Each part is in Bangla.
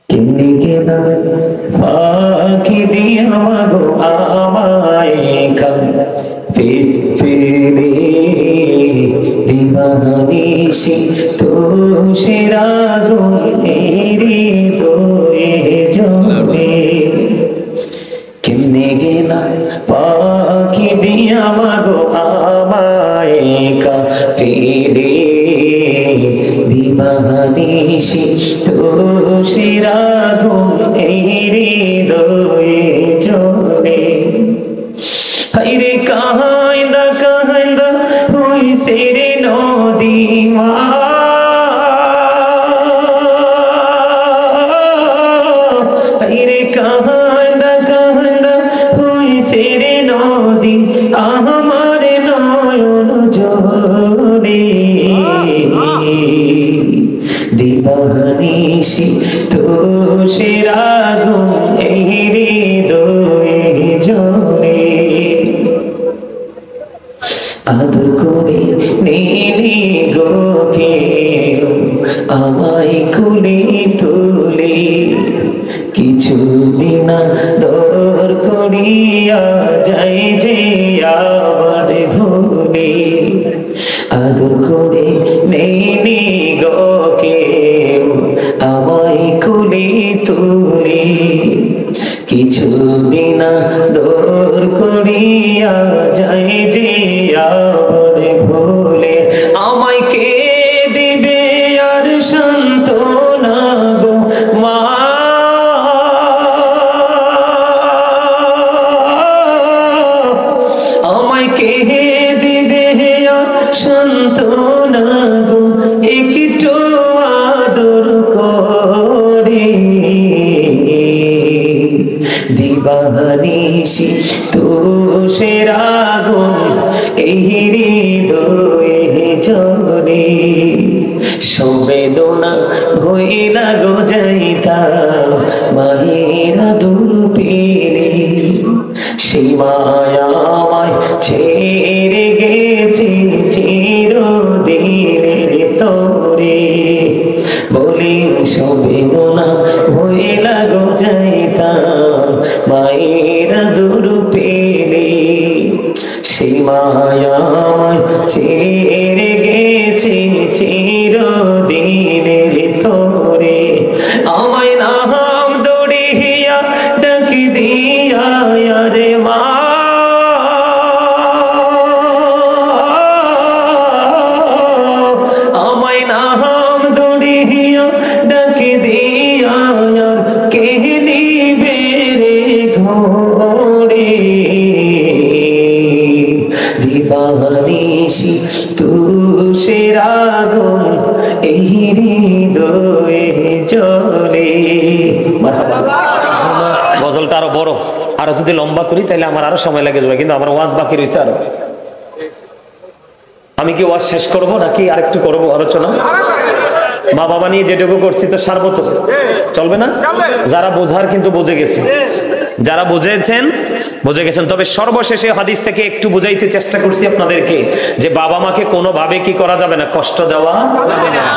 কেমনে গেলা ফাঁকি দিয়া মাগো আমায় কাল ফেলে দিবানিশি তো সেরাগুন হৃদয়ে জলে কেমনে গেলা পাখি দিয়া মাগো আমায় কাফেলে দিবানিশি তো সেরাগুন হৃদয়ে জলে হায়রে কাহাইন্দা কাহাইন্দা হইছে রে নদী মা হায়রে কাহাইন্দা কাহাইন্দা হইছে রে নদী আমার নয়ন জলে দিবানিশি তো সেরাগুন হৃদয়ে জলে আদর করে নিলি গো কেউ আমায় কুলে তুলে কিছু বিনা দর করিয়া যাই যে আবার ভুলে আদর করে নিলি গো কেউ আমায় কুলে তুলে কিছু দিনা দর করিয়া যাই যে আবার ভুলে আমায় কে দিবে আর সান্ত্বনা গো মা আমায় কে দিবে আর সান্ত্বনা গো একটু আদর করে দিবানিশি তো সেরাগুন হৃদয়ে জলে সংবেদনা হইলা গো যাইতাম মায়েরা দূর পেলে সেই মায়া আমায় ছেড়ে গেছে চিরদিনের তরে বলি সংবেদনা হইলা গো যাইতাম মায়েরা দূর পেলে সেই মায়া আমায় ছেড়ে গেছে চিরদিনের তরে আমায় নাম দড়িয়া ডাকি দিয়া রে মা আমায় নাম দড়িয়া ডাকি দিয়া কে নিবে রে ঘরে দিবানিশি তু সেরাগুন হৃদয়ে জলে। গজলটা আরো বড়, আরো যদি লম্বা করি তাহলে আমার আরো সময় লেগে যাবে, কিন্তু আমার ওয়াজ বাকি রয়েছে আরো। আমি কি ওয়াজ শেষ করবো নাকি আরেকটু করবো আলোচনা? মা বাবা নিয়ে যেটুকু করছি তো সারবো তো, চলবে না? যারা বোঝার কিন্তু বুঝে গেছে, যারা বুঝেছেন বুঝে গেছেন। তবে সর্বশেষে হাদিস থেকে একটু বুঝাইতে চেষ্টা করছি আপনাদেরকে যে বাবা মাকে কোনোভাবে কি করা যাবে না, কষ্ট দেওয়া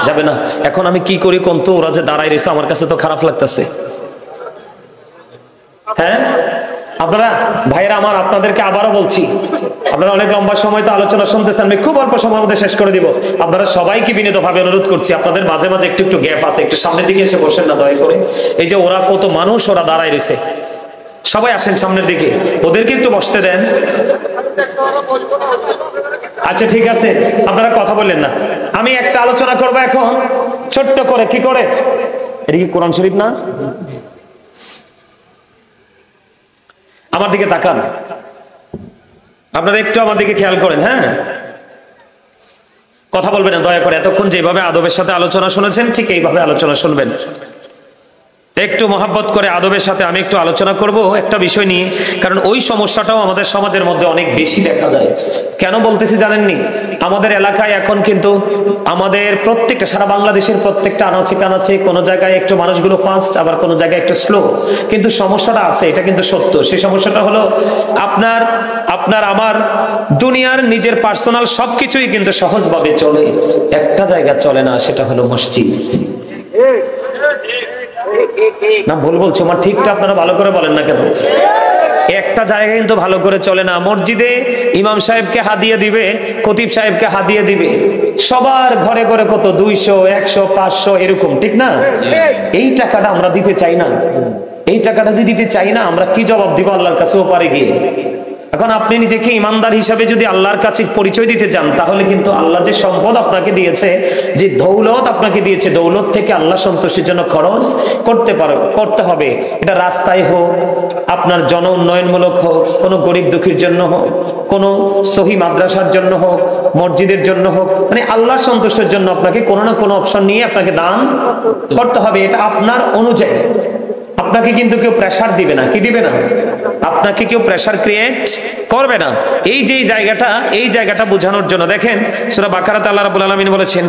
যাবে না। এখন আমি কি করি কোন তো, ওরা যে দাঁড়াই রয়েছে আমার কাছে তো খারাপ লাগতেছে। হ্যাঁ আপনারা ভাইরা আমার, আপনাদেরকে আবারও বলছি, আপনারা অনেক লম্বা সময় তো আলোচনা শুনতেছেন, আমি খুব অল্প সময়ের মধ্যে শেষ করে দিব। আপনারা সবাইকে বিনীতভাবে অনুরোধ করছি, আপনাদের মাঝে মাঝে একটু একটু গ্যাপ আছে, একটু সামনের দিকে এসে বসেন না দয়া করে। এই যে ওরা কত মানুষ, ওরা দাঁড়ায় রয়েছে, সবাই আসেন সামনের দিকে, ওদেরকে একটু বসতে দেন। আচ্ছা ঠিক আছে, আপনারা কথা বললেন না, আমি একটা আলোচনা করবো এখন ছোট্ট করে। কি করে? এটা কি কোরআন শরীফ না? আমার দিকে তাকান, আপনারা একটু আমার দিকে খেয়াল করেন। হ্যাঁ, কথা বলবেন না দয়া করে। এতক্ষণ যেভাবে আদবের সাথে আলোচনা শুনেছেন ঠিক এইভাবে আলোচনা শুনবেন। একটু মহাব্বত করে আদবের সাথে আমি একটু আলোচনা করব একটা বিষয় নিয়ে, কারণ ওই সমস্যাটাও আমাদের সমাজের মধ্যে অনেক বেশি দেখা যায়। কেন বলতেছি জানেননি? আমাদের এলাকায় এখন কিন্তু আমাদের প্রত্যেকটা, সারা বাংলাদেশের প্রত্যেকটা আনাচে কানাচে কোনো জায়গায় একটু মানুষগুলো ফাস্ট, আবার কোনো জায়গায় একটু স্লো, কিন্তু সমস্যাটা আছে, এটা কিন্তু সত্য। সেই সমস্যাটা হলো আপনার আমার দুনিয়ার নিজের পার্সোনাল সবকিছুই কিন্তু সহজভাবে চলে, একটা জায়গা চলে না, সেটা হলো মসজিদ। না ভুল বলছো? আমার ঠিকটা আপনারা ভালো করে বলেন না কেন? একটা জায়গায় কিন্তু ভালো করে চলে না। মসজিদে ইমাম সাহেবকে হাদিয়া দিবে, খতিব সাহেবকে হাদিয়া দিবে, সবার ঘরে ঘরে কত 200, 100, 500 এরকম, ঠিক না? এই টাকাটা আমরা দিতে চাই না। এই টাকাটা যদি দিতে চাই না, আমরা কি জবাব দিব আল্লাহর কাছে ওপারে গিয়ে? এখন আপনি নিজেকে ইমানদার হিসাবে যদি আল্লাহর কাছে পরিচয় দিতে চান, তাহলে কিন্তু আল্লাহ যে সম্পদ আপনাকে দিয়েছে, যে দৌলত আপনাকে দিয়েছে, দৌলত থেকে আল্লাহ সন্তুষ্টির জন্য খরচ করতে হবে। এটা রাস্তায় হোক, আপনার জন উন্নয়নমূলক হোক, কোনো গরিব দুঃখীর জন্য হোক, কোনো সহি মাদ্রাসার জন্য হোক, মসজিদের জন্য হোক, মানে আল্লাহর সন্তুষ্টির জন্য আপনাকে কোনো না কোনো অপশন নিয়ে আপনাকে দান করতে হবে। এটা আপনার অনুযায়ী। আপনাকে কিন্তু কেউ প্রেসার দিবে না। কি দিবে না? আপনাকে কেউ প্রেসার ক্রিয়েট করবে না। এই যে জায়গাটা বোঝানোর জন্য দেখেন সূরা বাকারাতে আল্লাহ রাব্বুল আলামিন বলেছেন,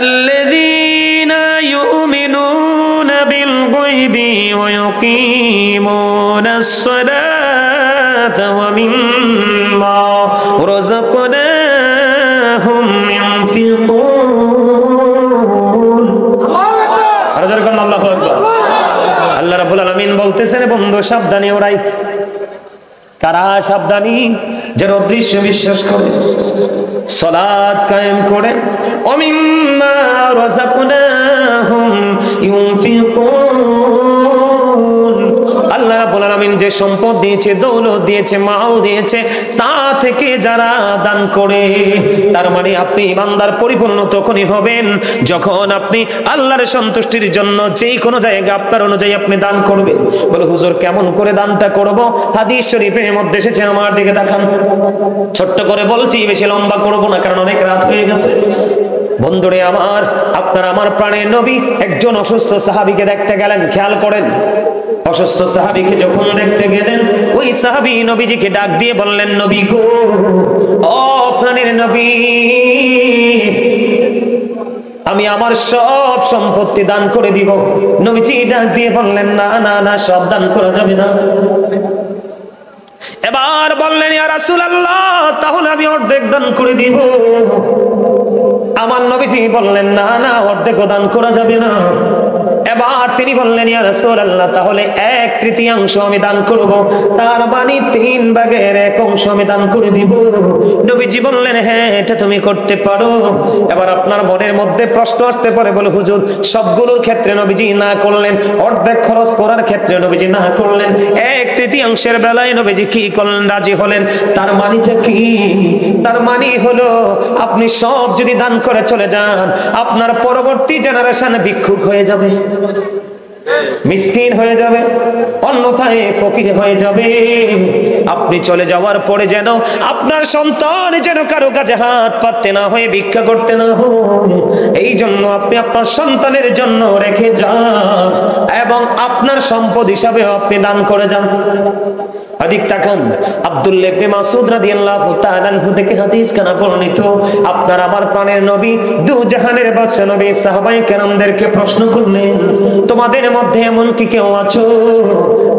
আল্লাযীনা ইউমিনুনা বিল গায়বি ওয়া ইউকিমুনাস সালাতা ওয়া মিম্মা রাযাকনাহুম ইউনফিকুন। আল্লাহু আকবার। আল্লাহ রাব্বুল আলামিন বলতেছেন, বন্ধু সাবধানী ওরাই। কারা সাবধানী? যারা অদৃশ্য বিশ্বাস করে, সালাত কায়েম করে, ওমিম্মা রাযাকনাহুম ইউনফিকুন। আল্লাহ রাব্বুল আলামিন যে সম্পদ দিয়েছে, দৌলত দিয়েছে, মাল দিয়েছে, তা থেকে যারা দান করে, তার মানে আপনি ইমানদার পরিপূর্ণ তখনই হবেন যখন আপনি আল্লাহর সন্তুষ্টির জন্য যেই কোনো জায়গা আপনার অনুযায়ী আপনি দান করবেন। বলে হুজুর কেমন করে দানটা করব? হাদিস শরীফের মধ্যে এসেছে, আমার দিকে তাকান। ছোট্ট করে বলছি, বেশি লম্বা করব না, কারণ অনেক রাত হয়ে গেছে। বন্ধুরে আমার, আপনার আমার প্রাণের নবী একজন অসুস্থ সাহাবীকে দেখতে গেলেন। খেয়াল করেন, অসুস্থ সাহাবীকে যখন দেখতে গেলেন, ওই সাহাবী নবীজিকে ডাক দিয়ে বললেন, নবী গো, ও প্রাণের নবী, আমি আমার সব সম্পত্তি দান করে দিব। নবীজি ডাক দিয়ে বললেন, না না না, সব দান করা যাবে না। এবার বললেন, ইয়া রাসূলুল্লাহ, তাহলে আমি অর্ধেক দান করে দিব। আমার নবীজি বললেন, না না, অর্ধেক দান করা যাবে না। এবার তিনি বললেন, ইয়া রাসূলুল্লাহ, তাহলে 1/3 আমি দান করব, তার মানে 3 ভাগের 1 অংশ আমি দান করে দিব। নবীজি বললেন, হ্যাঁ, এটা তুমি করতে পারো। এবার আপনার মনের মধ্যে প্রশ্ন আসতে পারে, বলে হুজুর সবগুলোর ক্ষেত্রে নবীজি না করলেন, অর্ধেক খরচ করার ক্ষেত্রে নবীজি না করলেন, 1/3 বেলায় নবীজি কি করলেন? রাজি হলেন। তার মানেটা কি? তার মানে হলো, আপনি সব যদি দান করে চলে যান, আপনার পরবর্তী জেনারেশন ভিক্ষুক হয়ে যাবে, মিসকিন হয়ে যাবে, অন্যথায় ফকির হয়ে যাবে। আপনি চলে যাওয়ার পরে যেন আপনার সন্তান যেন কারো কাছে হাত পাততে না হয়, ভিক্ষা করতে না হয়, এই জন্য আপনি আপনার সন্তানের জন্য রেখে যান এবং আপনার সম্পদ হিসাবে আপনি দান করে যান। আদিক তাকান, আব্দুল্লাহ ইবনে মাসউদ রাদিয়াল্লাহু তাআলা আনহু থেকে হাদিস কানা বর্ণিত, আপনার আমার প্রাণের নবী, দু জাহানের বাদশা নবী সাহাবায়ে কেরামদেরকে প্রশ্ন করলেন, তোমাদের মধ্যে এমন কি কেউ আছো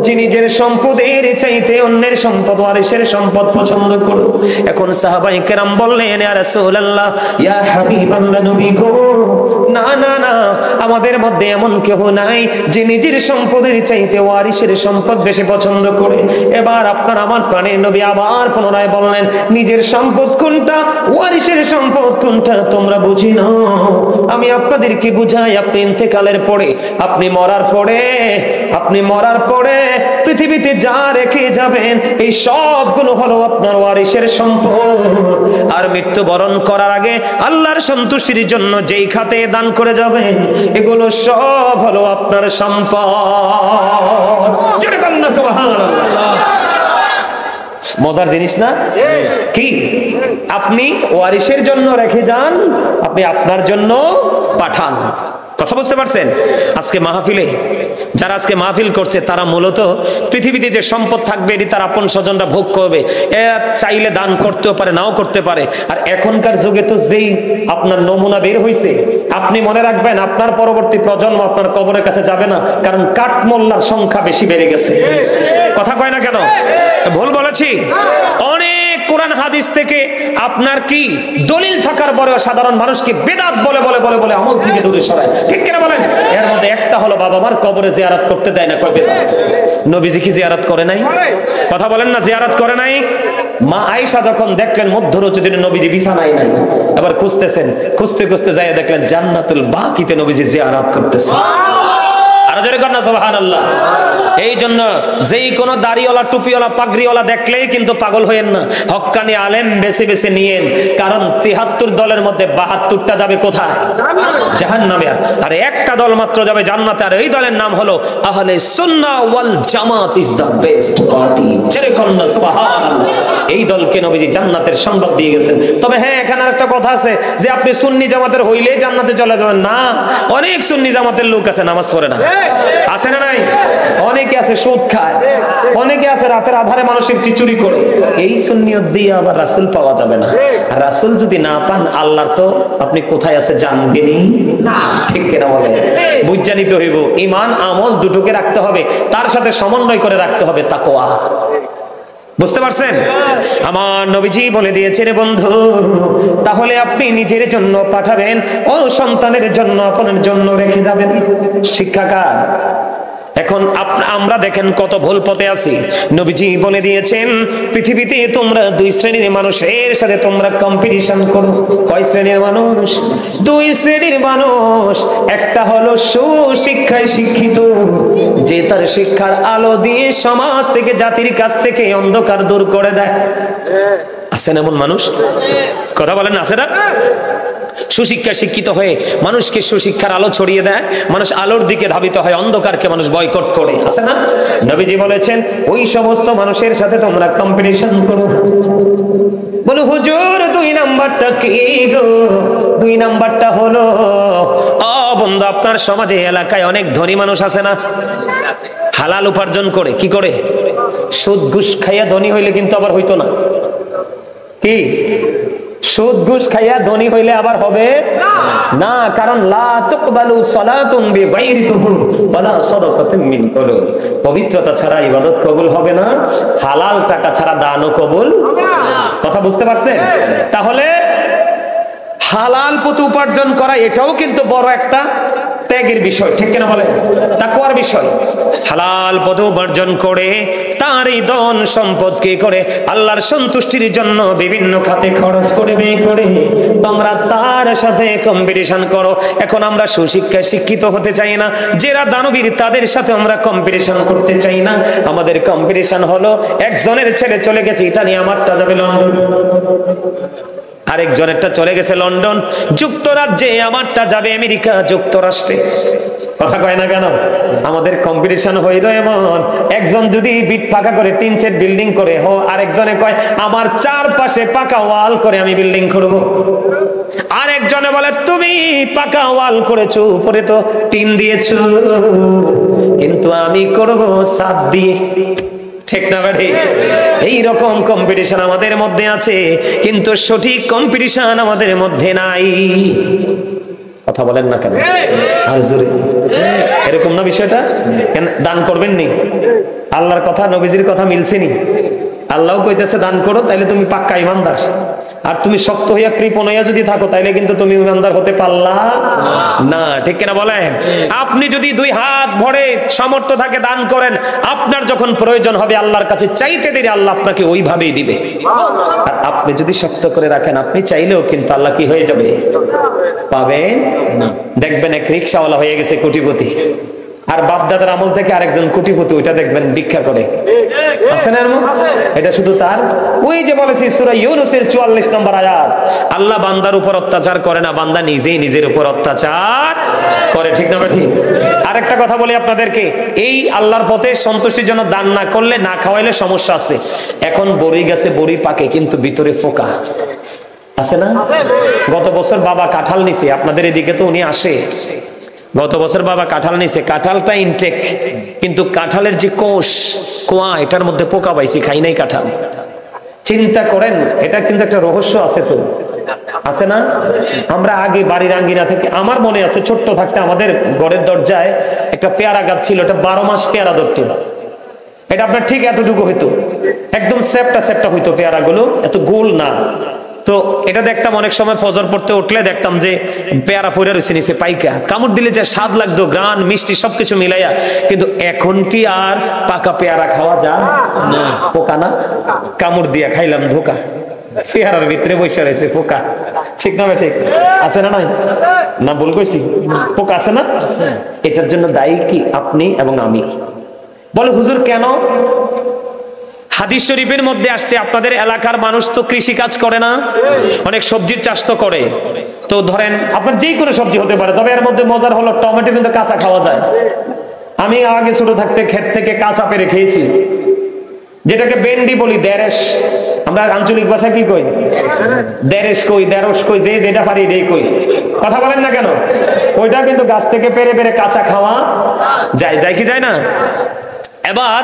যে নিজের সম্পদের চাইতে অন্যের সম্পদ, ওয়ারিসের সম্পদ পছন্দ করো? এখন সাহাবায়ে কেরাম বললেন, ইয়া রাসূলুল্লাহ, ইয়া হাবিবাল্লাহ, নবী গো, না না না, আমাদের মধ্যে এমন কেউ নাই যে নিজের সম্পদের চাইতে ওয়ারিসের সম্পদ বেশি পছন্দ করে। এবার আপনার আমার প্রাণের নবী আবার পুনরায় বললেন, নিজের সম্পদ কোনটা, ওয়ারিসের সম্পদ কোনটা তোমরা বুঝি না। আমি আপনাদেরকে বুঝাই, আপনি ইন্তেকালের পরে, আপনি মরার পরে পৃথিবীতে যা রেখে যাবেন, এই সবগুলো হলো আপনার ওয়ারিসের সম্পদ। আর মৃত্যুবরণ করার আগে আল্লাহর সন্তুষ্টির জন্য যেই খাতে দান করে যাবেন, এগুলো সব হলো আপনার সম্পদ। সুবহানাল্লাহ। মজার জিনিস না? কি আপনি ওয়ারিসের জন্য রেখে যান, আপনি আপনার জন্য পাঠান। কথা বুঝতে পারছেন? আজকে মাহফিলে যারা আজকে মাহফিল করছে, তারা মূলত পৃথিবীতে যে সম্পদ থাকবে এটি তার আপন স্বজনরা ভোগ করবে। এরা চাইলে দান করতেও পারে, নাও করতে পারে। আর এখনকার যুগে তো যেই আপনার নমুনা বের হয়েছে, আপনি মনে রাখবেন আপনার পরবর্তী প্রজন্ম আপনার কবরের কাছে যাবে না, কারণ কাঠমোল্লার সংখ্যা বেশি বেড়ে গেছে। কথা কয় না কেন? ভুল বলেছি? অনেক অনেক কোরআন হাদিস থেকে আপনার কি দলিল থাকার পরেও সাধারণ মানুষকে বেদাত বলে বলে বলে বলে আমল থেকে দূরে সরায়, ঠিক কিনা বলেন? এর মধ্যে একটা হলো বাবা মার কবরে জিয়ারত করতে দেয় না, কয় বেদাত। নবীজি কি জিয়ারত করে নাই? কথা বলেন না, জিয়ারত করে নাই? মা আয়েশা যখন দেখলেন মধ্যরজনীতে নবীজি বিছানায় নাই, আবার খুঁজতেছেন, খুঁজতে খুঁজতে যায় দেখলেন জান্নাতুল বাকিতে নবীজি জিয়ারত করতেছে। আর জোরে কর না সুবহানাল্লাহ। এই জন্য যেই কোনো দাড়িওয়ালা টুপিওয়ালা পাগড়িওয়ালা দেখলেই কিন্তু পাগল হইেন না, হক্কানি আলেম বেছে বেছে নিয়েন, কারণ ৭৩ দলের মধ্যে ৭২টা যাবে কোথায়? জাহান্নামে। আর একটা দল মাত্র যাবে জান্নাতে, আর এই দলের নাম হলো আহলে সুন্নাহ ওয়াল জামাত ইজ দ্য বেস্ট পার্টি। জোরে কর না সুবহানাল্লাহ। এই দলকে নবীজি জান্নাতের সংবাদ দিয়ে গেছেন। তবে হ্যাঁ, এখানে একটা কথা আছে যে আপনি সুন্নি জামাতের হইলেই জান্নাতে চলে যাবেন না। অনেক সুন্নি জামাতের লোক আছে নামাজ পড়ে না, আছে না নাই? অনেকে আছে সুদ খায়, অনেকে আছে রাতের আধারে মানুষের চুরি করে। এই সুন্নিয়ত দিয়ে আবার রাসূল পাওয়া যাবে না। আর রাসূল যদি না পান, আল্লাহর তো আপনি কোথায় আছে জানবেনই না, ঠিক কিনা বলে? বুঝা নিতে হইব, ঈমান আমল দুটোকে রাখতে হবে, তার সাথে সমন্বয় করে রাখতে হবে তাকওয়া। বুঝতে পারছেন? আমার নবীজি বলে দিয়েছে রে বন্ধু, তাহলে আপনি নিজের জন্য পাঠাবেন, ও সন্তানের জন্য আপনার জন্য রেখে যাবেন। শিক্ষাকার এখন আমরা দেখেন কত ভুল পথে আছি। নবীজি বলে দিয়েছেন পৃথিবীতে তোমরা দুই শ্রেণীর মানুষের সাথে তোমরা কম্পিটিশন করো। কয় শ্রেণীর মানুষ? দুই শ্রেণীর মানুষ। একটা হলো সুশিক্ষায় শিক্ষিত, যে তার শিক্ষার আলো দিয়ে সমাজ থেকে জাতির কাছ থেকে অন্ধকার দূর করে দেয়। আছেন এমন মানুষ? কথা বলেন, আছে না? সুশিক্ষা শিক্ষিত হয়ে মানুষকে সুশিক্ষার আলো ছড়িয়ে দেয়, মানুষ আলোর দিকে ধাবিত হয়, অন্ধকারকে মানুষ বয়কট করে, আছে না? নবীজি বলেছেন ওই সমস্ত মানুষের সাথে তোমরা কম্পিটিশন করো। বলো হুজুর, 2 নাম্বারটা কি গো? 2 নাম্বারটা হলো, বন্ধু, আপনার সমাজে এলাকায় অনেক ধনী মানুষ আছে না, হালাল উপার্জন করে, কি করে? সুদ ঘুষ খাইয়া ধনী হইলে কিন্তু আবার হইতো না। কি? সুদ ঘুষ খাইয়া ধনী হইলে আবার হবে না, কারণ লা তুকবালু সালাতুন বিগাইরি তুহুর ওয়ালা সাদাকাতুন মিন কুলুব। পবিত্রতা ছাড়া ইবাদত কবুল হবে না, হালাল টাকা ছাড়া দানও কবুল হবে না। কথা বুঝতে পারছেন? তাহলে হালাল পথে উপার্জন করা এটাও কিন্তু বড় একটা ত্যাগের বিষয়, ঠিক কিনা বলেন? তাকওয়ার বিষয়। হালাল পথে উপার্জন করে তার এই ধন সম্পদ কি করে আল্লাহর সন্তুষ্টির জন্য বিভিন্ন খাতে খরচ করে ব্যয় করে তোমরা তার সাথে কম্পিটিশন করো। এখন আমরা সুশিক্ষায় শিক্ষিত হতে চাই না, যারা দানবীর তাদের সাথে আমরা কম্পিটিশন করতে চাই না। আমাদের কম্পিটিশন হলো একজনের ছেলে চলে গেছে ইটালি, আমারটা যাবে লন্ডন, আরেকজনেরটা চলে গেছে লন্ডন যুক্তরাজ্যে, আমারটা যাবে আমেরিকা যুক্তরাষ্ট্রে। কথা কয় না কেন? আমাদের কম্পিটিশন হইল এমন, একজন যদি বিট পাকা করে 3 সেট বিল্ডিং করে, আরেকজনে কয় আমার চারপাশে পাকা ওয়াল করে আমি বিল্ডিং করব। আরেকজনে বলে তুমি পাকা ওয়াল করেছো, উপরে তো টিন দিয়েছো, কিন্তু আমি করব ছাদ দিয়ে। ঠিক না ভাই? এইরকম কম্পিটিশন আমাদের মধ্যে আছে, কিন্তু সঠিক কম্পিটিশন আমাদের মধ্যে নাই। কথা বলেন না কেন? আর জোরে এরকম না বিষয়টা? কেন দান করবেন নি? আল্লাহর কথা নবীজির কথা মিলছেনি? আল্লাহও কইতেছে দান করো, তাইলে তুমি পাক্কা ইমানদার। আর তুমি শক্ত হইয়া কৃপণ হইয়া যদি থাকো, তাইলে কিন্তু তুমি ইমানদার হতে পারলা না। ঠিক কিনা বলেন? আপনি যদি 2 হাত ভরে সামর্থ্য থাকে দান করেন, আপনার যখন প্রয়োজন হবে আল্লাহর কাছে চাইতে দেরি, আল্লাহ আপনাকে ওইভাবেই দিবে। আর আপনি যদি শক্ত করে রাখেন, আপনি চাইলেও কিন্তু আল্লাহ কি হয়ে যাবে? পাবেন না। দেখবেন এক রিকশাওয়ালা হয়ে গেছে কোটিপতি, আর বাপদাদার আমল থেকে আরেকজন কোটিপতি, ওইটা দেখবেন ভিক্ষা করে, আছে না? এটা শুধু তার, ওই যে বলেছি সূরা ইউনূসের 44 নম্বর আয়াত, আল্লাহ বান্দার উপর অত্যাচার করে না, বান্দা নিজেই নিজের উপর অত্যাচার করে। ঠিক না ঠিক? আরেকটা কথা বলি আপনাদেরকে, এই আল্লাহর পথে সন্তুষ্টির জন্য দান না করলে, না খাওয়াইলে সমস্যা আছে। এখন বড়ি গাছে বড়ি পাকে, কিন্তু ভিতরে ফোকা, আছে না? গত বছর বাবা কাঁঠাল নিছে, আপনাদের এদিকে তো উনি আসে, গত বছর বাবা কাঁঠাল নিছে, কাঁঠালটা ইনটেক, কিন্তু কাঁঠালের যে কোয়া এটার মধ্যে পোকা পাইছি, খাই নাই কাঁঠাল। চিন্তা করেন, এটা কিন্তু একটা রহস্য আছে, তো আছে না? আমরা আগে বাড়ির আঙ্গিনা থেকে, আমার মনে আছে ছোট্ট থাকতে আমাদের ঘরের দরজায় একটা পেয়ারা গাছ ছিল, এটা 12 মাস পেয়ারা ধরতো। এটা আপনার ঠিক এতটুকু হইতো, একদম সেপটা সেপটা হইতো পেয়ারাগুলো, এত গোল না। তো এটা দেখতাম অনেক সময় ফজর পড়তে উঠলে দেখতাম যে পেয়ারা ফইরা রয়েছে নিচে পাইকা, কামড় দিলে যে স্বাদ লাগতো, গ্রান মিষ্টি সবকিছু মিলাইয়া। কিন্তু এখন কি আর পাকা পেয়ারা খাওয়া যায় না? পোকা না, কামড় দিয়া খাইলাম ধোকা, পেয়ারার ভিতরে বসে রয়েছে পোকা। ঠিক না ঠিক আছে না? নাই না, ভুল কইছি? পোকা আছে না? এটার জন্য দায়ী কি আপনি এবং আমি? বলে হুজুর কেন? হাদিস শরীফের মধ্যে আসছে আপনাদের এলাকার মানুষ তো কৃষি কাজ করে না, অনেক সবজির চাষ তো করে। তো ধরেন আপনার যে কোনো সবজি হতে পারে, তবে এর মধ্যে মজার হলো টমেটো কিন্তু কাঁচা খাওয়া যায়। আমি আগে ছোট থাকতে ক্ষেত থেকে কাঁচা পেরে খেয়েছি, যেটাকে বেন্ডি বলি, দেরেশ। আমরা আঞ্চলিক ভাষা কি কই? দেরেশ কই, দেরস কই, যে যেটা পারি এটাই কই। কথা বলেন না কেন? ওইটা কিন্তু গাছ থেকে পেরে পেরে কাঁচা খাওয়া যায়, যায় কি যায় না? এবার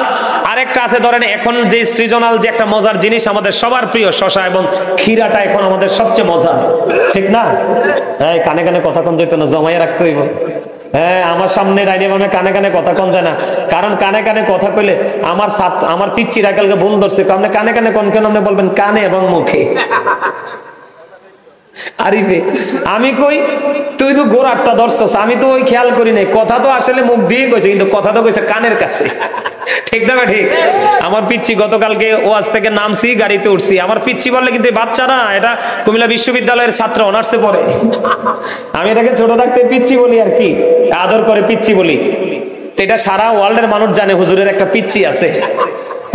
আরেকটা আছে, ধরেন এখন যে সৃজনাল যে একটা মজার জিনিস আমাদের সবার প্রিয়, শশা এবং ক্ষীরাটা এখন আমাদের সবচেয়ে মজা, ঠিক না? হ্যাঁ, কানে কানে কথা কম যেত না, জমাইয়া রাখতে হইব। হ্যাঁ, আমার সামনে ডাইনে বামে কানে কানে কথা কম যায় না, কারণ কানে কানে কথা কইলে আমার পিচ্চির আকালকে ভুল ধরছে। আপনি কানে কানে কোন কেন আপনি বলবেন কানে এবং মুখে। আরিফে আমি কই তুই তো গোড়াটা ধরছস, আমি তো ওই খেয়াল করি নাই। কথা তো আসলে মুখ দিয়ে কইছে, কিন্তু কথা তো কইছে কানের কাছে। ঠিক না ঠিক? আমার পিচ্চি গতকালকে ওয়াজ থেকে নামছি, গাড়িতে উঠছি। আমার পিচ্চি বললে কিন্তু বাচ্চা না, এটা কুমিল্লা বিশ্ববিদ্যালয়ের ছাত্র, অনার্সে পড়ে। আমি এটাকে ছোট থাকতে পিচ্চি বলি আর কি, আদর করে পিচ্চি বলি। তো এটা সারা ওয়ার্ল্ডের মানুষ জানে হুজুরের একটা পিচ্চি আছে।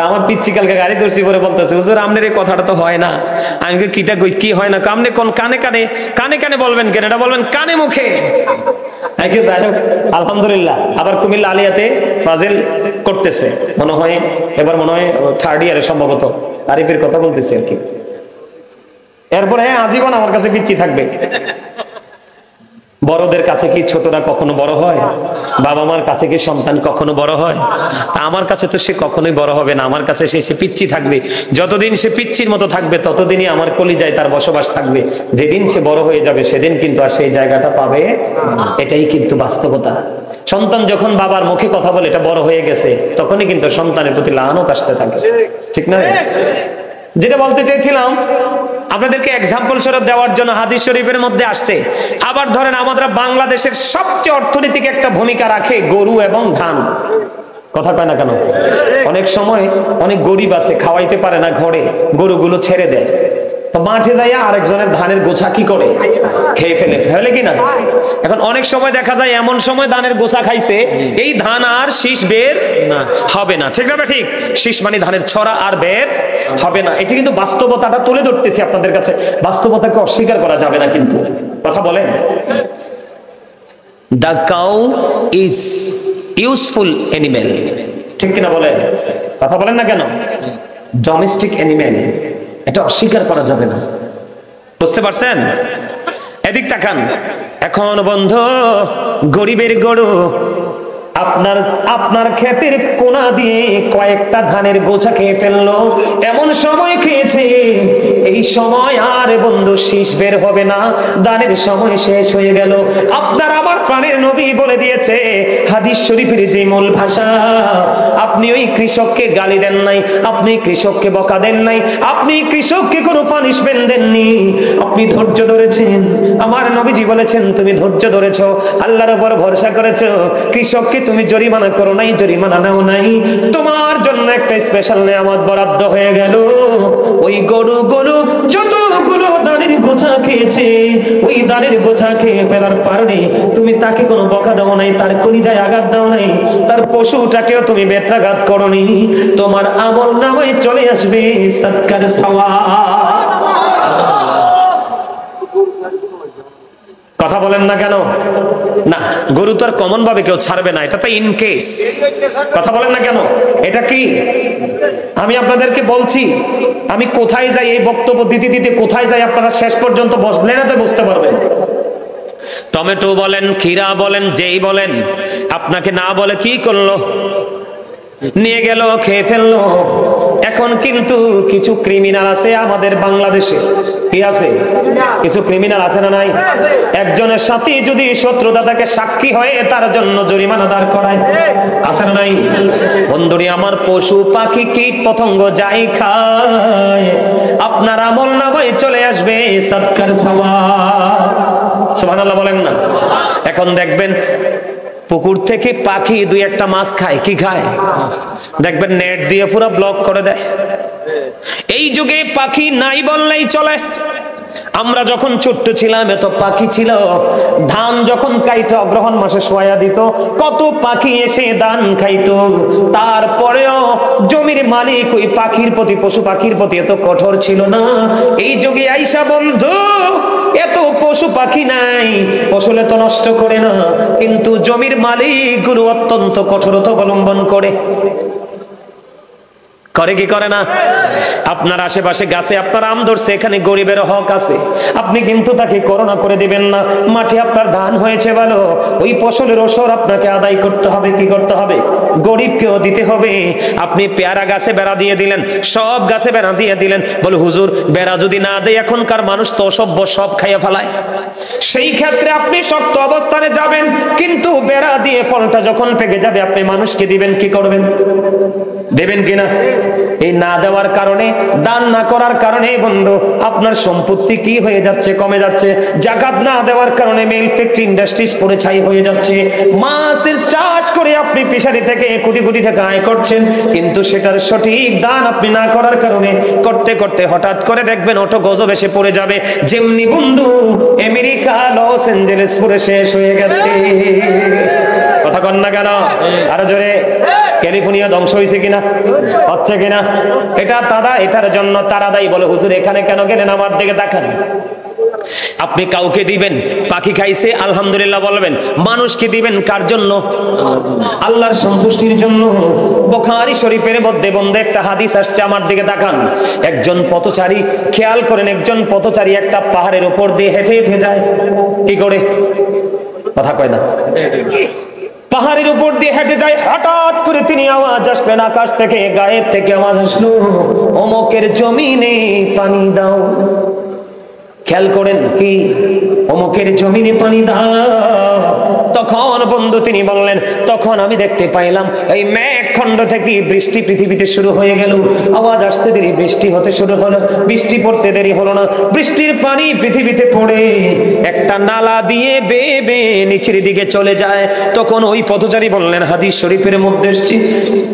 আমার পিচ্চি কালকে গাড়ি ধরছি পরে বলতেছে, হুজুর আপনার এই কথাটা তো হয় না। আমি কিটা কই, কি হয় না? কামনে কোন কানে কানে, কানে কানে বলবেন কেন? এটা বলবেন কানে মুখে। আলহামদুলিল্লাহ। আবার কুমিল্লা আলিয়াতে ফাজিল করতেছে, মনে হয় এবার মনে হয় 3rd ইয়ারে সম্ভবত, আরিফের কথা বলতেছে আর কি। এরপরে আজীবন আমার কাছে পিচ্চি থাকবে। বড়দের কাছে কি ছোটরা কখনো বড় হয়? বাবা মার কাছে কি সন্তান কখনো বড় হয়? আমার কাছে তো সে কখনোই বড় হবে না, আমার কাছে সে পিচ্চি থাকবে। যতদিন সে পিচ্চির মতো থাকবে ততদিনই আমার কলিজায় তার বসবাস থাকবে। যেদিন সে বড় হয়ে যাবে সেদিন কিন্তু আর সেই জায়গাটা পাবে। এটাই কিন্তু বাস্তবতা। সন্তান যখন বাবার মুখে কথা বলে এটা বড় হয়ে গেছে, তখনই কিন্তু সন্তানের প্রতি লানত আসতে থাকে, ঠিক না? যেটা বলতে চেয়েছিলাম আপনাদেরকে এক্সাম্পল স্বরূপ দেওয়ার জন্য, হাদিস শরীফের মধ্যে আসছে। আবার ধরেন আমাদের বাংলাদেশের সবচেয়ে অর্থনৈতিক একটা ভূমিকা রাখে গরু এবং ধান। কথা কয় না কেন? অনেক সময় অনেক গরিব আছে, খাওয়াইতে পারে না ঘরে, গরুগুলো ছেড়ে দেয়। তো মাঠে যাইয়া আরেকজনের ধানের গোছা কি করে? খেয়ে ফেলে, ফেলে কিনা? এখন অনেক সময় দেখা যায় এমন সময় ধানের গোছা খাইছে, এই ধান আর শীষ বের হবে না, ঠিক না? ঠিক, শীষ মানে ধানের ছড়া আর বের হবে না। এটি কিন্তু বাস্তবতাটা তুলে ধরতেছি আপনাদের কাছে, বাস্তবতাকে অস্বীকার করা যাবে না। কিন্তু কথা বলেন, the cow is useful animal, ঠিক কিনা বলেন? কথা বলেন না কেন? ডোমেস্টিক অ্যানিমেল, এটা অস্বীকার করা যাবে না। বুঝতে পারছেন? এদিক তাকান। এখন বন্ধু, গরিবের গরু আপনার ক্ষেতের কোনা দিয়ে কয়েকটা ধানের গোছা খেয়ে ফেললো। এমন সময় খেয়েছে, এই সময় আর বন্ধু শীষ বের হবে না, ধানের সময় শেষ হয়ে গেল। আপনার আমার প্রাণের নবী বলে দিয়েছে, হাদিস শরীফের যে মূল ভাষা, আপনি ওই কৃষককে গালি দেন নাই, আপনি কৃষককে বকা দেন নাই, আপনি কৃষককে কোনো পানিশমেন্ট দেননি, আপনি ধৈর্য ধরেছেন। আমার নবীজি বলেছেন, তুমি ধৈর্য ধরেছো, আল্লাহর উপর ভরসা করেছো, কৃষককে তুমি জরিমানা করো নাই, জরিমানা নাও নাই, তোমার জন্য একটা স্পেশাল নিয়ামত বরাদ্দ হয়ে গেল। ওই গরুগুলো যতগুলো দানের গোছা খেয়েছে, ওই দানের গোছা খেয়ে ফেলার কারণে তুমি তাকে কোনো বকা দাও নাই, তার কলিজায় আঘাত দাও নাই, তার পশুটাকেও তুমি বেত্রাঘাত করনি, তোমার আমল নামায় চলে আসবে সদকার সওয়াব। কথা বলেন না কেন? না, গরু তো আর কমন ভাবে কেউ ছাড়বে না, এটা তো ইন কেস। কথা বলেন না কেন? এটা কি আমি আপনাদেরকে বলছি, আমি কোথায় যাই এই বক্তব্য দিতে দিতে কোথায় যাই আপনারা শেষ পর্যন্ত বসলে না তো বুঝতে পারবেন। টমেটো বলেন, ক্ষীরা বলেন, যেই বলেন, আপনাকে না বলে কি করলো? নিয়ে গেল, খেয়ে ফেললো। এখন কিন্তু কিছু ক্রিমিনাল আছে আমাদের বাংলাদেশে। কি আছে? কিছু ক্রিমিনাল আছে না নাই? একজনের সাথে যদি শত্রুতা থাকে, সাক্ষী হয়ে তার জন্য জরিমানা দাঁড় করায়। আছে না নাই? বন্ধুরে আমার, পশু পাখি কীট পতঙ্গ যাই খায়, আপনার আমল নামায় চলে আসবে সাদকার সওয়াব। সুবহানাল্লাহ বলেন না? এখন দেখবেন পুকুর থেকে পাখি দুই একটা মাছ খায়, কি খায় দেখবেন নেট দিয়ে পুরো ব্লক করে দেয়। এই যুগে পাখি নাই বললেই চলে। আমরা যখন ছোট্ট ছিলাম এত পাখি ছিল, ধান যখন কাইটা অগ্রহণ মাসে সোয়া দিত, কত পাখি এসে ধান খাইতো। তারপরেও জমির মালিক ওই পাখির প্রতি, পশু পাখির প্রতি এত কঠোর ছিল না। এই যুগে আইসা বন্ধু এত পশু পাখি নাই, ফসলে তো নষ্ট করে না, কিন্তু জমির মালিক গুলো অত্যন্ত কঠোরতা অবলম্বন করে কি করে না? আপনার আশেপাশে গাছে আপনার আম ধরছে, এখানে গরিবের হক আছে, আপনি কিন্তু তাকে করোনা করে দিবেন না। মাঠে আপনার ধান হয়েছে ভালো, ওই ফসলের ওসর আপনাকে আদায় করতে হবে। কি করতে হবে? গরিবকেও দিতে হবে। আপনি পেয়ারা গাছে বেড়া দিয়ে দিলেন, সব গাছে বেড়া দিয়ে দিলেন, বলে হুজুর বেড়া যদি না দেয় এখনকার মানুষ তো অসভ্য, সব খাইয়া ফেলায়। সেই ক্ষেত্রে আপনি শক্ত অবস্থানে যাবেন, কিন্তু বেড়া দিয়ে ফলটা যখন পেকে যাবে আপনি মানুষকে দিবেন, কি করবেন? দেবেন কিনা? এই না দেওয়ার কারণে, দান না করার কারণে বন্ধু আপনার সম্পত্তি কি হয়ে যাচ্ছে? কমে যাচ্ছে। যাকাত না দেওয়ার কারণে মিল ফ্যাক্টরি ইন্ডাস্ট্রিজ পড়ে ছাই হয়ে যাচ্ছে। মাছের চাষ করে আপনি ফিশারি থেকে কোটি কোটি টাকা আয় করছেন, কিন্তু সেটার সঠিক দান আপনি না করার কারণে করতে করতে হঠাৎ করে দেখবেন অটো গজব এসে পড়ে যাবে। যেমনি বন্ধু আমেরিকা লস অ্যাঞ্জেলেস পুরো শেষ হয়ে গেছে। কথা কন না কেন? আরো জোরে। ক্যালিফোর্নিয়া ধ্বংস হয়েছে কিনা? হচ্ছে কিনা? এটা তারা, এটার জন্য তারা দায়ী। বলে হুজুর এখানে কেন গেলেন? আমার দিকে তাকান। আপনি কাউকে দিবেন, পাখি খাইছে আলহামদুলিল্লাহ বলবেন। মানুষকে দিবেন কার জন্য? আল্লাহর সন্তুষ্টির জন্য। বুখারী শরীফের মধ্যে বন্ধু একটা হাদিস আসছে, আমার দিকে তাকান। একজন পথচারী, খেয়াল করেন, একজন পথচারী একটা পাহাড়ের উপর দিয়ে হেঁটে হেঁটে যায়। কি করে? কথা কয় না। পাহাড়ের উপর দিয়ে হেঁটে যায়, হঠাৎ করে তিনি আওয়াজ আসলেন, আকাশ থেকে, গায়েব থেকে আওয়াজ আসলো, অমুকের জমিনে পানি দাও। খেয়াল করেন, কি? অমুকের জমিনে পানি দাও। তখন বন্ধু তিনি বললেন, তখন আমি দেখতে পাইলাম এই মেঘখণ্ড থেকে বৃষ্টি পৃথিবীতে শুরু হয়ে গেল। আওয়াজ আসতে দেরি, বৃষ্টি হতে শুরু হলো, বৃষ্টি পড়তে দেরি হলো না। বৃষ্টির পানি পৃথিবীতে পড়ে একটা নালা দিয়ে বেয়ে বেয়ে নিচের দিকে চলে যায়। তখন ওই পথচারী বললেন, হাদিস শরীফের মধ্যে এসেছে,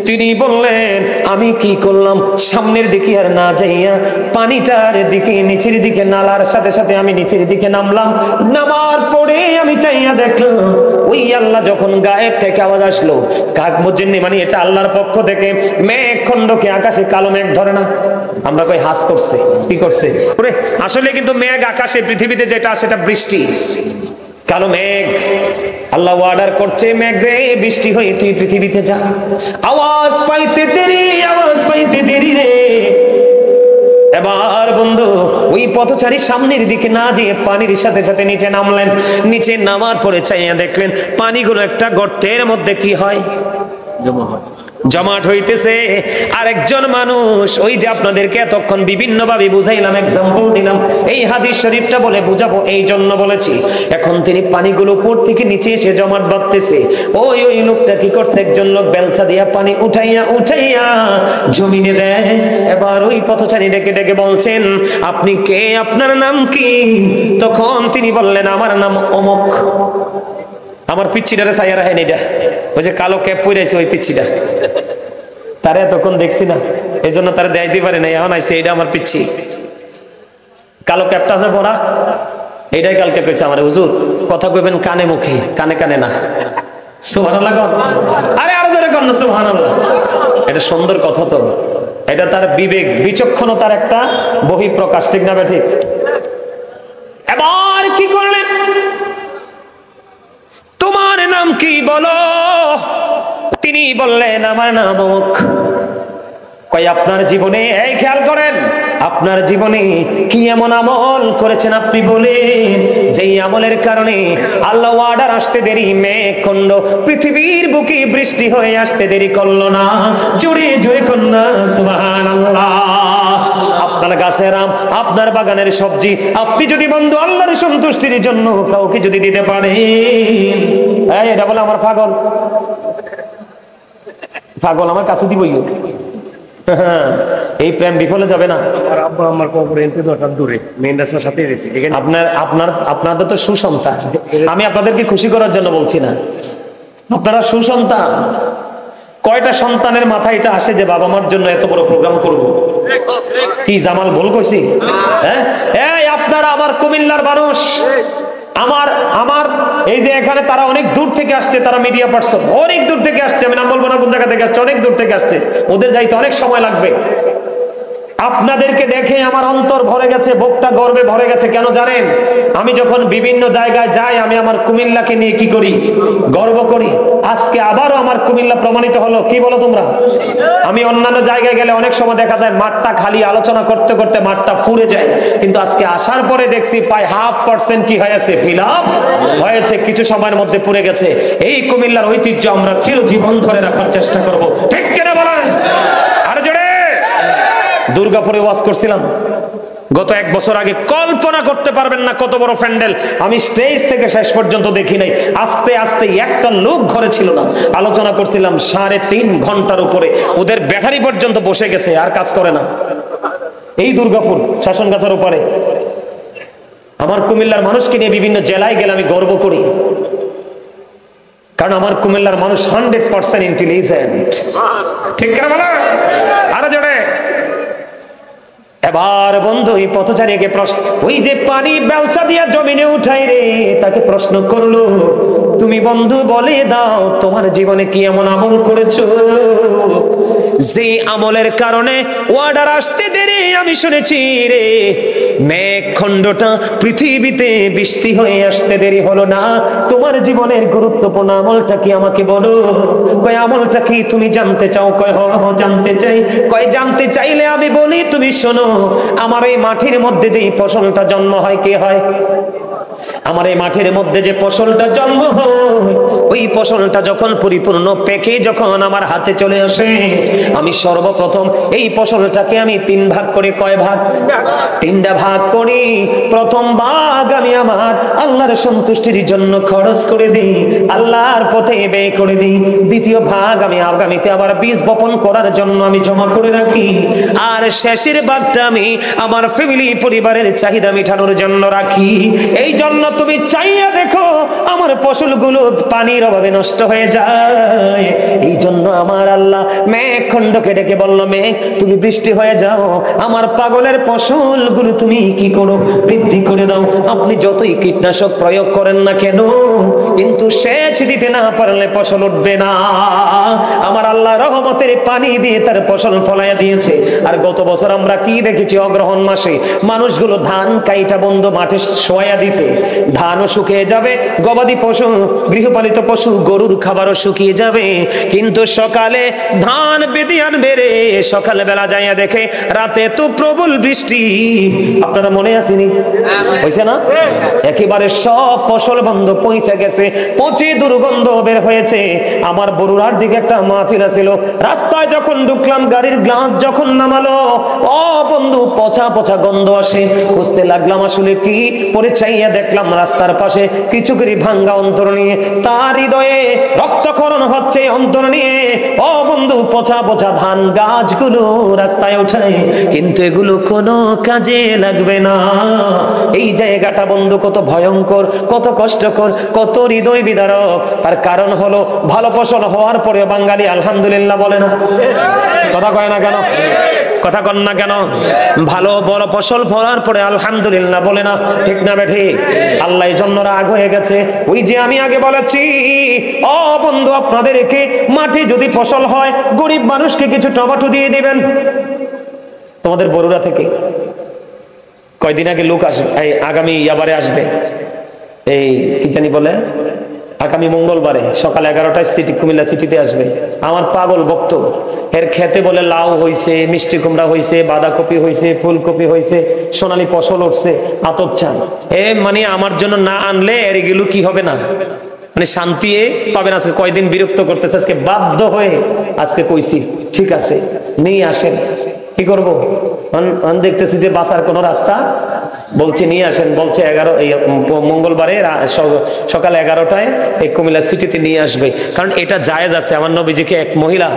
তিনি বললেন আমি কি করলাম, সামনের দিকে আর না যাইয়া পানিটার দিকে, নিচের দিকে, নালার সাথে সাথে আমি নিচের দিকে নামলাম। নামার পরে আমি চাইয়া দেখলাম ওই আল্লাহ যখন গায়েব থেকে আওয়াজ আসলো, কাক মজ্জিন্নি, মানে এটা আল্লাহর পক্ষ থেকে, মেঘ খণ্ডকে আকাশে কালো মেঘ ধরে না, আমরা কই হাস করছে, কি করছে? আসলে কিন্তু মেঘ আকাশে পৃথিবীতে যেটা সেটা বৃষ্টি। কালো মেঘ, আল্লাহ অর্ডার করছে, মেঘ রে বৃষ্টি হয়ে তুই পৃথিবীতে যা। আওয়াজ পাইতে দেরি, আওয়াজ পাইতে দেরি রে। এবার বন্ধু ওই পথচারী সামনের দিকে না যেয়ে পানির সাথে সাথে নিচে নামলেন। নিচে নামার পরে চাইয়া দেখলেন পানিগুলো একটা গর্তের মধ্যে কি হয়? জমাট হইতেছে। আর একজন মানুষ, ওই যে আপনাদেরকে এতক্ষণ বিভিন্ন ভাবে বুঝাইলাম, এক্সাম্পল দিলাম, এই হাদিস শরীফটা বলে বুঝাবো এই জন্য বলেছি। এখন তিনি পানিগুলো উপর থেকে নিচে এসে জমাট বাঁধতেছে। ওই লোকটা কি করছে? একজন লোক বেলচা দিয়া পানি উঠাইয়া উঠাইয়া জমিনে দেয়। এবার ওই পথচারী ডেকে ডেকে বলছেন, আপনি কে? আপনার নাম কি? তখন তিনি বললেন, আমার নাম অমুক। আমার পিচ্ছিটারে চাইয়া রাখেন, এটা ওই যে কালো ক্যাপ পরাইছে ওই পিচ্ছিটা, তারা এতক্ষণ দেখছি না, এই জন্য তারা দেখাইতে পারে না। এখন আইসে, এটা আমার পিচ্ছি, কালো ক্যাপটা আছে পরা, এটাই কালকে কইছে আমার, হুজুর কথা কইবেন কানে মুখে, কানে কানে না। সুবহানাল্লাহ। আরে আরো জোরে কর না সুবহানাল্লাহ। এটা সুন্দর কথা তো, এটা তার বিবেক বিচক্ষণতার একটা বহিঃপ্রকাশ, ঠিক না ঠিক? এবার কি করলেন? তোমার নাম কি বলো? তিনি বললেন, আমার নাম অমুক। কই আপনার জীবনে, এই খেয়াল করেন, আপনার জীবনে কি এমন আমল করেছেন আপনি বলেন, যেই আমলের কারণে আল্লাহ অর্ডার আসতে দেরি, মেঘখণ্ড পৃথিবীর বুকে বৃষ্টি হয়ে আসতে দেরি করলো না? জোরে জোরে কন্যা সুবহানাল্লাহ। আপনার গাছের আম, আপনার বাগানের সবজি, আপনি যদি বন্ধু আল্লাহর সন্তুষ্টির জন্য কাউকে যদি দিতে পারেন, এটা বলে আমার পাগল, পাগল আমার কাছে দিবই। এই প্রেম বিফলে যাবে না। আমার আব্বা আমার কবর এনতে দরকার দূরে মেইন রাস্তার সাথে রয়েছে। আপনাদের তো সুসন্তান, আমি আপনাদেরকে খুশি করার জন্য বলছি না, আপনারা সুসন্তান। কয়টা সন্তানের মাথায় এটা আসে যে বাবা মার জন্য এত বড় প্রোগ্রাম করব? কি জামাল ভুল কইছি? হ্যাঁ, এই আপনারা আমার কুমিল্লার মানুষ, আমার এই যে এখানে তারা অনেক দূর থেকে আসছে, তারা মিডিয়া পার্সন অনেক দূর থেকে আসছে, আমি নাম বলবো না কোন জায়গা থেকে আসছে, অনেক দূর থেকে আসছে, ওদের যাইতে অনেক সময় লাগবে। আপনাদেরকে দেখে আমার অন্তর ভরে গেছে, বুকটা গর্বে ভরে গেছে। কেন জানেন? আমি যখন বিভিন্ন জায়গায় যাই, আমি আমার কুমিল্লাকে নিয়ে কি করি? গর্ব করি। আজকে আবারও আমার কুমিল্লা প্রমাণিত হলো। কি বলো তোমরা? আমি অন্যান্য জায়গায় গেলে অনেক সময় দেখা যায় মাঠটা খালি, আলোচনা করতে করতে মাঠটা ফুরে যায়, কিন্তু আজকে আসার পরে দেখছি প্রায় 0.5% কি হয়েছে, ফিল আপ হয়েছে, কিছু সময়ের মধ্যে পুড়ে গেছে। এই কুমিল্লার ঐতিহ্য আমরা চিরজীবন ধরে রাখার চেষ্টা করব, ঠিক কিনা বলেন? আর জোরে। দুর্গাপুরে ওয়াজ করছিলাম গত 1 বছর আগে, কল্পনা করতে পারবেন না কত বড় প্যান্ডেল। আমি স্টেজ থেকে শেষ পর্যন্ত দেখি নাই, আস্তে আস্তে একটা লোক ঘরে ছিল না। আলোচনা করছিলাম 3.5 ঘন্টার উপরে, ওদের ব্যাটারি পর্যন্ত বসে গেছে, আর কাজ করে না। এই দুর্গাপুর শাসনগাছার উপরে। আমার কুমিল্লার মানুষকে নিয়ে বিভিন্ন জেলায় গেলে আমি গর্ব করি, কারণ আমার কুমিল্লার মানুষ 100% ইন্টেলিজেন্ট, ঠিক কিনা বলো? আরে জোরে। এবার বন্ধু এই পথচারীকে প্রশ্ন, ওই যে পানি বেলচা দিয়া জমিনে উঠাই রে, তাকে প্রশ্ন করলো, তুমি বন্ধু বলে দাও তোমার জীবনে কি এমন আমল করেছো যে আমলের কারণে ওয়ার্ডার আসতে দেরি আমি শুনেছি রে, মেঘ খণ্ডটা পৃথিবীতে বৃষ্টি হয়ে আসতে দেরি হলো না, তোমার জীবনের গুরুত্বপূর্ণ আমলটা কি আমাকে বলো। কয় আমলটা কি তুমি জানতে চাও? কয় হ জানতে চাই। কয় জানতে চাইলে আমি বলি, তুমি শোনো, আমার এই মাটির মধ্যে যে ফসলটা জন্ম হয়, কে হয়? আমার এই মাঠের মধ্যে যে ফসলটা জন্ম হয়, ওই ফসলটা যখন পরিপূর্ণ পেকে যখন আমার হাতে চলে আসে, আমি সর্বপ্রথম এই ফসলটাকে আমি 3 ভাগ করে, কয় ভাগ? 3টা ভাগ করি। প্রথম ভাগ আমি আমার আল্লাহর সন্তুষ্টির জন্য খরচ করে দিই, আল্লাহর পথে ব্যয় করে দিই। দ্বিতীয় ভাগ আমি আগামীতে আবার বীজ বপন করার জন্য আমি জমা করে রাখি। আর শেষের ভাগটা আমি আমার ফ্যামিলি, পরিবারের চাহিদা মেটানোর জন্য রাখি। এই জন্য তুমি চাইয়া দেখো আমার ফসলগুলো পানির অভাবে নষ্ট হয়ে যায়। এই জন্য আমার আল্লাহ মেঘ খণ্ডকে ডেকে বলল, মেঘ তুমি বৃষ্টি হয়ে যাও, আমার পাগলের ফসলগুলো তুমি কি করো? বৃদ্ধি করে দাও। আপনি যতই কীটনাশক প্রয়োগ করেন না কেন, কিন্তু সেচ দিতে না পারলে ফসল উঠবে না। আমার আল্লাহ রহমতের পানি দিয়ে তার ফসল ফলাইয়া দিয়েছে। আর গত বছর আমরা কি দেখেছি? অগ্রহণ মাসে মানুষগুলো ধান কাইটা বন্ধ মাঠে শোয়া দিছে, ধানও শুকিয়ে যাবে, গবাদি পশু, গৃহপালিত পশু, গরুর খাবারও শুকিয়ে যাবে, কিন্তু সকালে ধান বেঁধে আনবে রে। সকালে বেলা যাইয়া দেখে রাতে তো প্রবল বৃষ্টি। আপনারা মনে আসেনি? হয়েছে না? একেবারে সব ফসল বন্ধ, পৌঁছে গেছে, পচে দুর্গন্ধ বের হয়েছে। আমার বরুড়ার দিকে একটা মাহফিল ছিল, রাস্তায় যখন ঢুকলাম, গাড়ির গ্লাস যখন নামালো, ও বন্ধু পচা পচা গন্ধ আসে। খুঁজতে লাগলাম আসলে কি, পরে চাইয়া দেখলাম রাস্তার পাশে কিছু করে ভাঙ্গা অন্তর নিয়ে, তার হৃদয়ে রক্তক্ষরণ হচ্ছে অন্তর নিয়ে। ও বন্ধু পচা পচা ধান গাছগুলো রাস্তায় ওঠায়, কিন্তু এগুলো কোনো কাজে লাগবে না। এই জায়গাটা বন্ধু কত ভয়ঙ্কর, কত কষ্টকর, কত হৃদয় বিদারক। তার কারণ হলো ভালো ফসল হওয়ার পরে বাঙালি আলহামদুলিল্লাহ বলে না। কথা কয় না কেন? কথা কন না কেন? ভালো বড় ফসল ফলার পরে আলহামদুলিল্লাহ বলে না, ঠিক না বেঠি? আল্লাহ এই জন্য রাগ হয়ে গেছে। ওই যে আমি আগে বলেছি, ও বন্ধু আপনাদেরকে মাঠে যদি ফসল হয়, গরিব মানুষকে কিছু টমেটো দিয়ে দিবেন। তোমাদের বরুড়া থেকে কয়দিন আগে লোক আসবে, এই আগামী ইয়াবারে আসবে, এই কি জানি বলে, আগামী মঙ্গলবারে সকাল 11টায় সিটি, কুমিল্লা সিটিতে আসবে। আমার পাগল ভক্ত, এর খেতে বলে লাউ হইছে, মিষ্টি কুমড়া হইছে, বাঁধাকপি হইছে, ফুলকপি হইছে, সোনালী ফসল উঠছে, আতপ চাল। মানে আমার জন্য না আনলে এর এগুলো কি হবে না, মানে শান্তি পাবেন। আজকে কয়দিন বিরক্ত করতেছে, আজকে বাধ্য হয়ে আজকে কইছি ঠিক আছে নিয়ে আসেন। কি করবো? দেখতেছি যে বাঁচার কোনো রাস্তা বলছি নিয়ে আসেন, বলছে 11 মঙ্গলবারে সকাল 11টায় এই কুমিল্লা সিটিতে নিয়ে আসবে, কারণ এটা জায়েজ আছে। আমার নবীজিকে এক মহিলা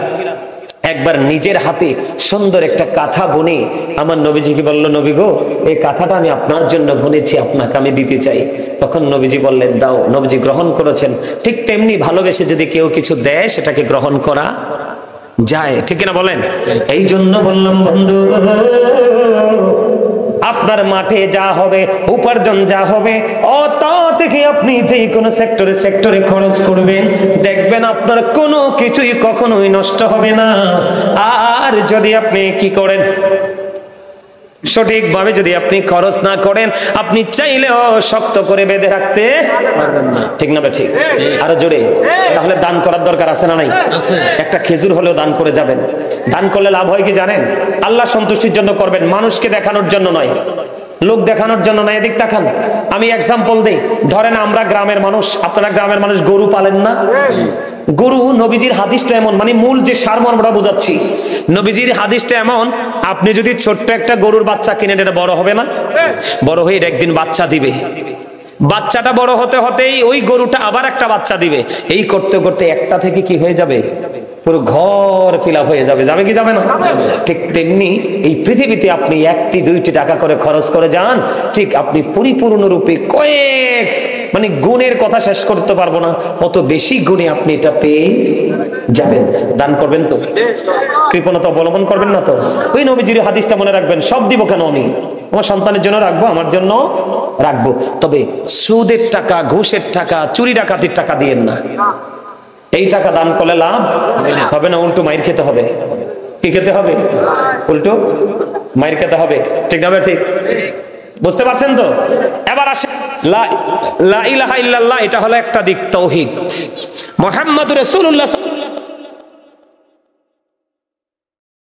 একবার নিজের হাতে সুন্দর একটা কাঁথা বুনে আমার নবীজিকে বলল, নবী গো, এই কাঁথাটা আমি আপনার জন্য বুনেছি, আপনাকে আমি দিতে চাই। তখন নবীজি বললেন দাও। নবীজি গ্রহণ করেছেন। ঠিক তেমনি ভালোবেসে যদি কেউ কিছু দেয় সেটাকে গ্রহণ করা যায়, ঠিক কিনা বলেন? এই জন্য বললাম বন্ধু, আপনার মাঠে যা হবে, উপার্জন যা হবে, তা থেকে আপনি যে কোনো সেক্টরে খরচ করবেন, দেখবেন আপনার কোনো কিছুই কখনোই নষ্ট হবে না। আর যদি আপনি কি করেন, সঠিকভাবে যদি আপনি খরচ না করেন, আপনি চাইলেও শক্ত করে বেঁধে রাখতে পারবেন না, ঠিক না? ঠিক। আরো জোরে। তাহলে দান করার দরকার আছে না নাই? একটা খেজুর হলেও দান করে যাবেন। দান করলে লাভ হয় কি জানেন? আল্লাহ সন্তুষ্টির জন্য করবেন, মানুষকে দেখানোর জন্য নয়, লোক দেখানোর জন্য নয়। এদিক তাকান, আমি এক্সাম্পল দেই। ধরেন আমরা গ্রামের মানুষ, আপনারা গ্রামের মানুষ গরু পালেন না? গরু, নবীজির হাদিসটা এমন, মানে মূল যে সারমর্মটা বোঝাচ্ছি, নবীজির হাদিসটা এমন, আপনি যদি ছোট্ট একটা গরুর বাচ্চা কিনেন, এটা বড় হবে না? বড় হয়ে এটা একদিন বাচ্চা দিবে। বাচ্চাটা বড় হতে হতেই ওই গরুটা আবার একটা বাচ্চা দিবে। এই করতে করতে একটা থেকে কি হয়ে যাবে, পুরো ঘর ফিল আপ হয়ে যাবে। যাবে কি যাবে না? ঠিক তেমনি এই পৃথিবীতে আপনি 1-2 টাকা করে খরচ করে যান, ঠিক আপনি পরিপূর্ণরূপে কয়েক, মানে গুণের কথা শেষ করতে পারবো না, অত বেশি গুণে আপনি এটা পেয়ে যাবেন। দান করবেন তো? কৃপণতা অবলম্বন করবেন না তো? ওই নবীজির হাদিসটা মনে রাখবেন। সব দিব কেন আমি? আমার সন্তানের জন্য রাখবো, আমার জন্য রাখবো। তবে সুদের টাকা, ঘুষের টাকা, চুরি ডাকাতির টাকা দিয়েন না। এই টাকা দান করলে লাভ হবে না, উল্টো মাইর খেতে হবে। কি খেতে হবে? উল্টো মাইর খেতে হবে, ঠিক না? ঠিক বুঝতে পারছেন তো? এবার আসে লা ইলাহা ইল্লাল্লাহ, এটা হলো একটা দিক, তাওহীদ। মুহাম্মাদুর রাসূলুল্লাহ